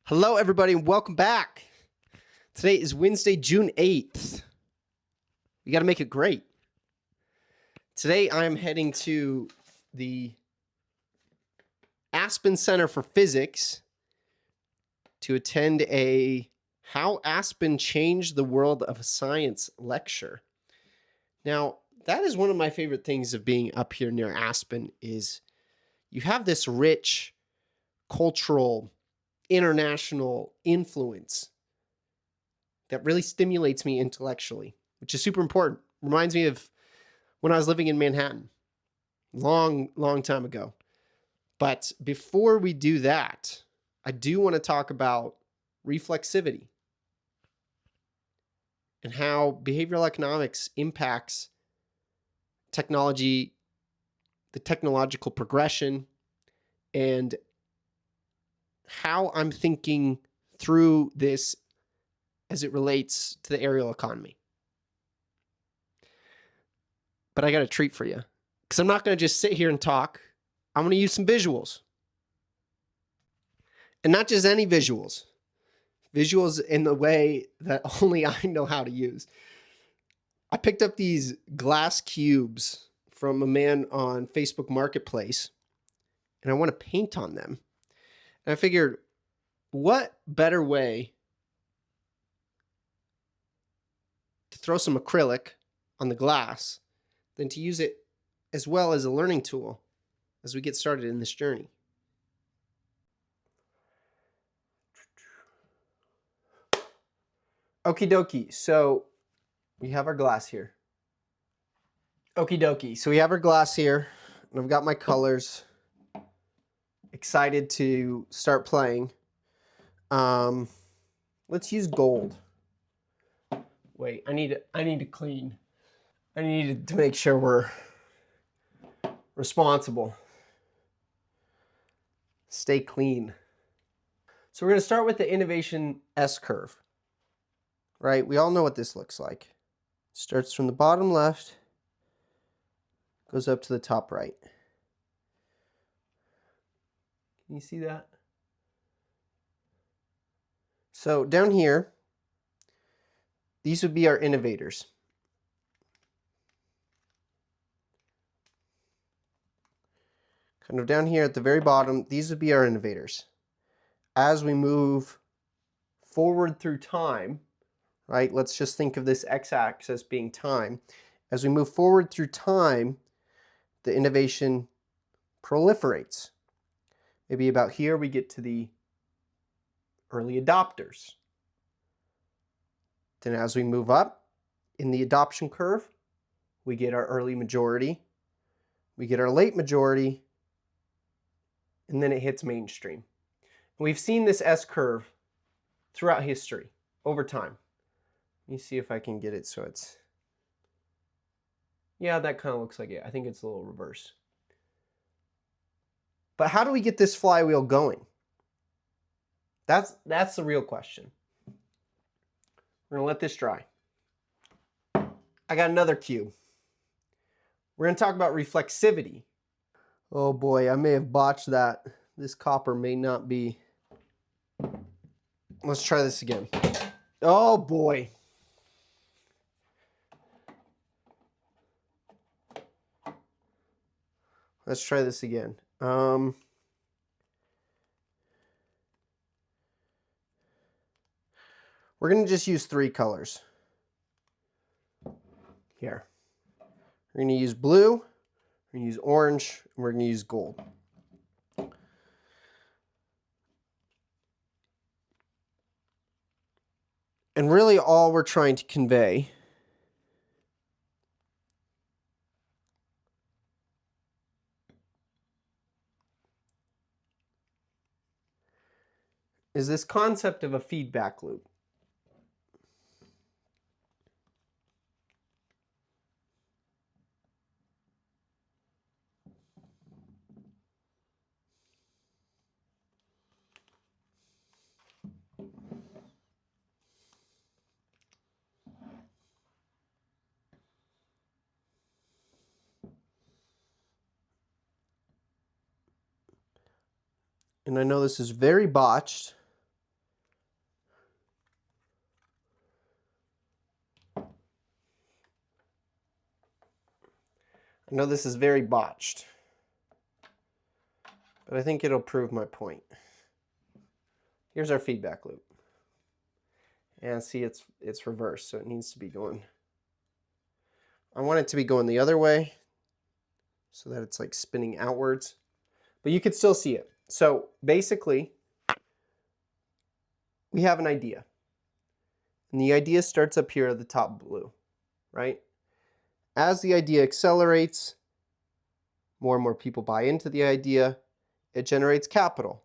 Hello, everybody, and welcome back. Today is Wednesday, June 8th. We got to make it great. Today, I'm heading to the Aspen Center for Physics to attend a How Aspen Changed the World of Science lecture. Now, that is one of my favorite things of being up here near Aspen is you have this rich cultural international influence that really stimulates me intellectually, which is super important. Reminds me of when I was living in Manhattan, long time ago. But before we do that, I do want to talk about reflexivity and how behavioral economics impacts technology, the technological progression, and how I'm thinking through this as it relates to the aerial economy. But I got a treat for you, because I'm not going to just sit here and talk. I'm going to use some visuals. And not just any visuals. Visuals in the way that only I know how to use. I picked up these glass cubes from a man on Facebook Marketplace, and I want to paint on them. And I figured, what better way to throw some acrylic on the glass than to use it as well as a learning tool as we get started in this journey. Okie dokie, so we have our glass here. Okie dokie, so we have our glass here, and I've got my colors. Excited to start playing. Let's use gold. Wait, I need to clean. I need to make sure we're responsible. Stay clean. So we're going to start with the innovation S-curve. Right? We all know what this looks like. Starts from the bottom left, goes up to the top right. Can you see that? So down here, these would be our innovators. Kind of down here at the very bottom, these would be our innovators. As we move forward through time, right? Let's just think of this x-axis being time. As we move forward through time, the innovation proliferates. Maybe about here we get to the early adopters. Then as we move up in the adoption curve, we get our early majority, we get our late majority, and then it hits mainstream. And we've seen this S-curve throughout history, over time. Let me see if I can get it so it's... Yeah, that kind of looks like it. I think it's a little reverse. But how do we get this flywheel going? That's the real question. We're going to let this dry. I got another cube. We're going to talk about reflexivity. Oh boy, I may have botched that. This copper may not be... Let's try this again. Oh boy. Let's try this again. We're going to just use 3 colors. Here. We're going to use blue, we're going to use orange, and we're going to use gold. And really all we're trying to convey is this concept of a feedback loop. And I know this is very botched, I know this is very botched, but I think it'll prove my point. Here's our feedback loop. And see, it's reversed, so it needs to be going. I want it to be going the other way so that it's like spinning outwards. But you could still see it. So basically, we have an idea. And the idea starts up here at the top blue, right? As the idea accelerates, more and more people buy into the idea. It generates capital.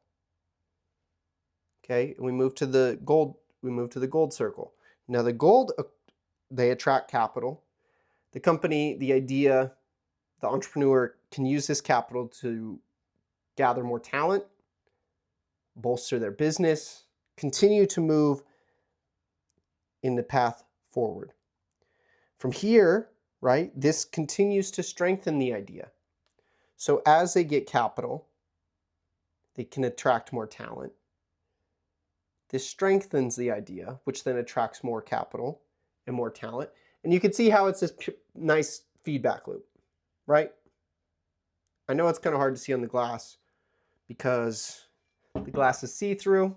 Okay, and we move to the gold. We move to the gold circle. Now the gold, they attract capital. The company, the idea, the entrepreneur can use this capital to gather more talent, bolster their business, continue to move in the path forward. From here, right, this continues to strengthen the idea. So as they get capital, they can attract more talent. This strengthens the idea, which then attracts more capital and more talent. And you can see how it's this nice feedback loop, right? I know it's kind of hard to see on the glass because the glass is see-through.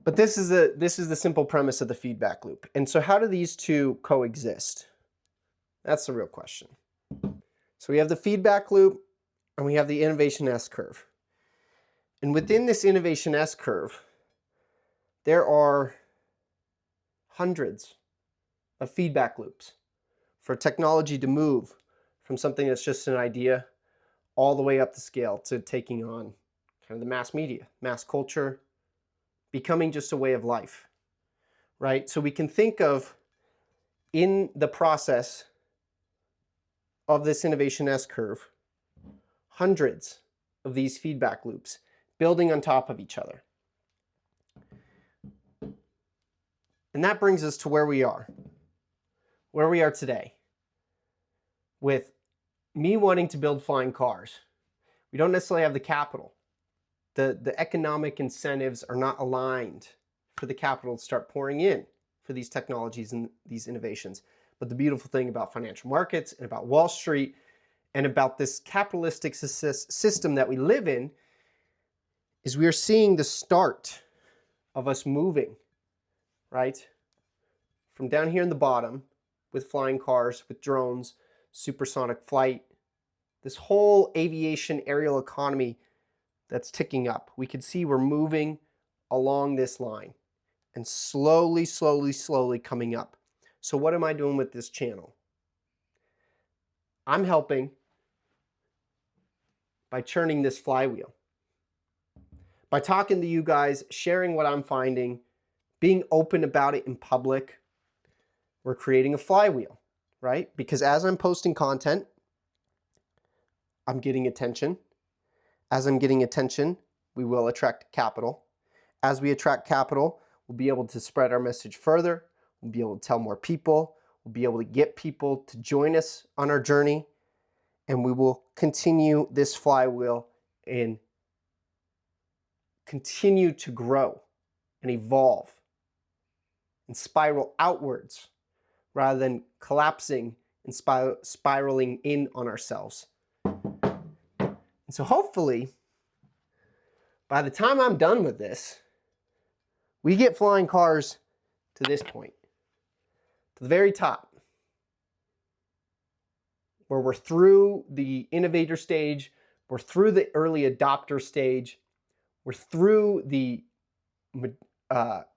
But this is the simple premise of the feedback loop. And so how do these two coexist? That's the real question. So we have the feedback loop and we have the innovation S-curve. And within this innovation S-curve, there are hundreds of feedback loops for technology to move from something that's just an idea all the way up the scale to taking on kind of the mass media, mass culture, becoming just a way of life, right? So we can think of, in the process of this innovation S-curve, hundreds of these feedback loops building on top of each other. And that brings us to where we are today, with me wanting to build flying cars. We don't necessarily have the capital. The economic incentives are not aligned for the capital to start pouring in for these technologies and these innovations. But the beautiful thing about financial markets and about Wall Street and about this capitalistic system that we live in is we are seeing the start of us moving, right? From down here in the bottom with flying cars, with drones, supersonic flight, this whole aviation aerial economy that's ticking up. We can see we're moving along this line and slowly, slowly, slowly coming up. So what am I doing with this channel? I'm helping by churning this flywheel, by talking to you guys, sharing what I'm finding, being open about it in public. We're creating a flywheel, right? Because as I'm posting content, I'm getting attention. As I'm getting attention, we will attract capital. As we attract capital, we'll be able to spread our message further. We'll be able to tell more people. We'll be able to get people to join us on our journey. And we will continue this flywheel and continue to grow and evolve and spiral outwards rather than collapsing and spiraling in on ourselves. And so hopefully, by the time I'm done with this, we get flying cars to this point, to the very top, where we're through the innovator stage, we're through the early adopter stage, we're through the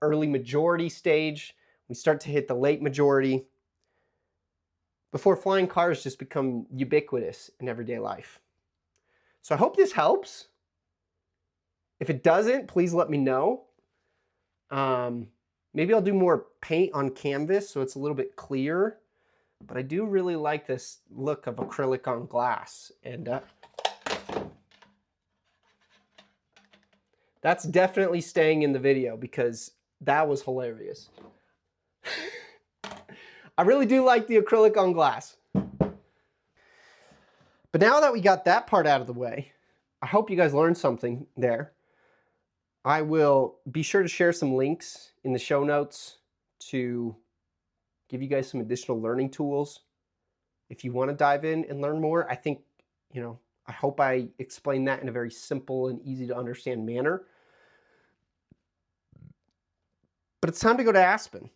early majority stage, we start to hit the late majority, before flying cars just become ubiquitous in everyday life. So I hope this helps. If it doesn't, please let me know. Maybe I'll do more paint on canvas so it's a little bit clearer. But I do really like this look of acrylic on glass. And that's definitely staying in the video because that was hilarious. I really do like the acrylic on glass. But now that we got that part out of the way, I hope you guys learned something there. I will be sure to share some links in the show notes to give you guys some additional learning tools If you want to dive in and learn more, I think, I hope I explained that in a very simple and easy to understand manner. But it's time to go to Aspen.